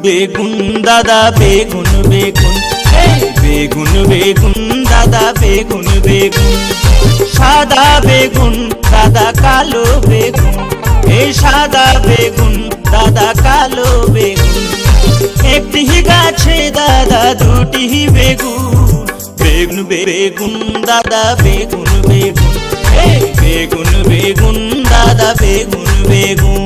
বেগুন দাদা বেগুন বেগুন, বেগুন বেগুন দাদা বেগুন বেগুন, সাদা বেগুন দাদা কালো বেগুন, এই সাদা বেগুন দাদা কালো বেগুন, একটি গাছে দাদা দুটি বেগুন, বেগুন বেগুন দাদা বেগুন বেগুন, বেগুন বেগুন দাদা বেগুন বেগুন।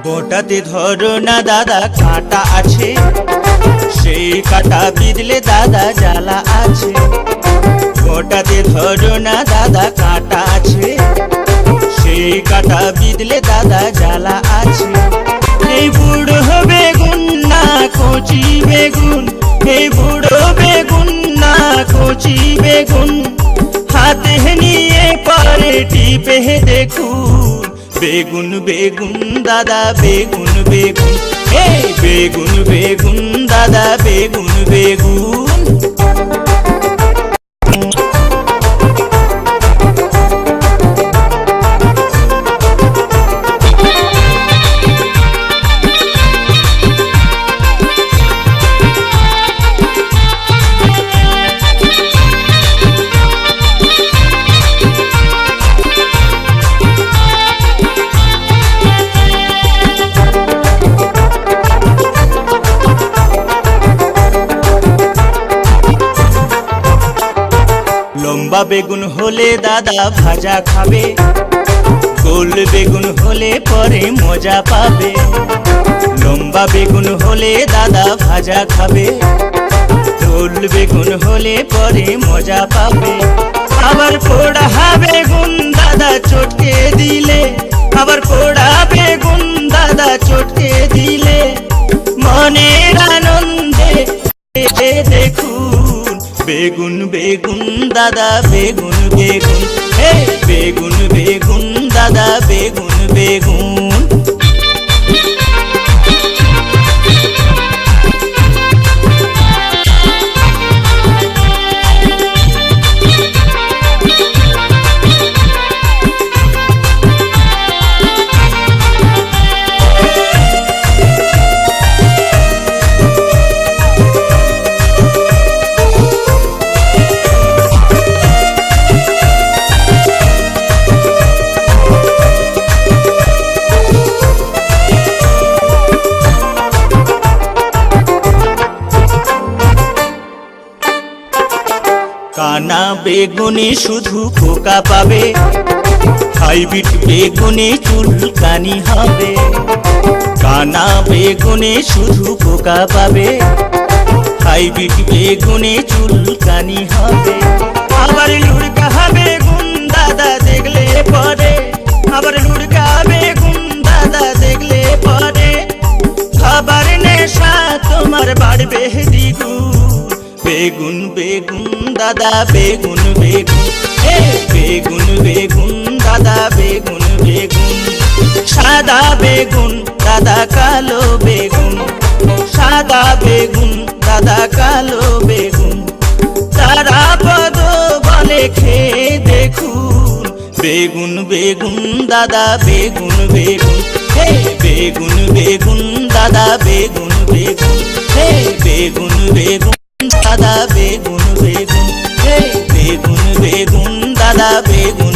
বোটাতে ধরো না দাদা কাঁটা আছে, সেই কাঁটা বিঁধলে দাদা জ্বালা আছে। বোটাতে ধরো না দাদা কাঁটা আছে, সেই কাঁটা বিঁধলে দাদা জ্বালা আছে। এই বুড়ো বেগুন না কচি বেগুন, এই বুড়ো বেগুন না কচি বেগুন, হাতে নিয়ে পারে টিপে দেখুন, বেগুন বেগুন দাদা বেগুন বেগুন, বেগুন বেগুন দাদা বেগুন বেগুন। লম্বা বেগুন হলে দাদা ভাজা খাবে, গোল বেগুন হলে পরে মজা পাবে। লম্বা বেগুন হলে দাদা ভাজা খাবে, গোল বেগুন হলে পরে মজা পাবে। আবার পোড়া বেগুন দাদা চটকে দিলে, আবার পোড়া বেগুন দাদা চটকে দিলে, মনের আনন্দে দেখুন, বেগুন বেগুন দাদা বেগুন বেগুন, বেগুন বেগুন দাদা বেগুন বেগুন। কানা বেগুনে শুধু পোকা পাবে, হাইব্রিড বেগুনে চুলকানি হবে। কানা বেগুনে শুধু পোকা পাবে, হাইব্রিড বেগুনে চুলকানি হবে। আবার লুড়কা বেগুন দাদা দেখলে পরে, আবার লুড়কা বেগুন দাদা দেখলে পরে, খাবার নেশা তোমার বাড়বে দ্বিগুণ, বেগুন বেগুন দাদা বেগুন বেগুন, বেগুন বেগুন দাদা বেগুন বেগুন, সাদা বেগুন দাদা কালো বেগুন, সাদা বেগুন দাদা কালো বেগুন, তারা পদ বলে খেয়ে দেখুন, বেগুন বেগুন দাদা বেগুন বেগুন, বেগুন বেগুন দাদা বেগুন বেগুন, বেগুন বেগুন দাদা বেগুন বেগুন, বেগুন বেগুন দাদা বেগুন।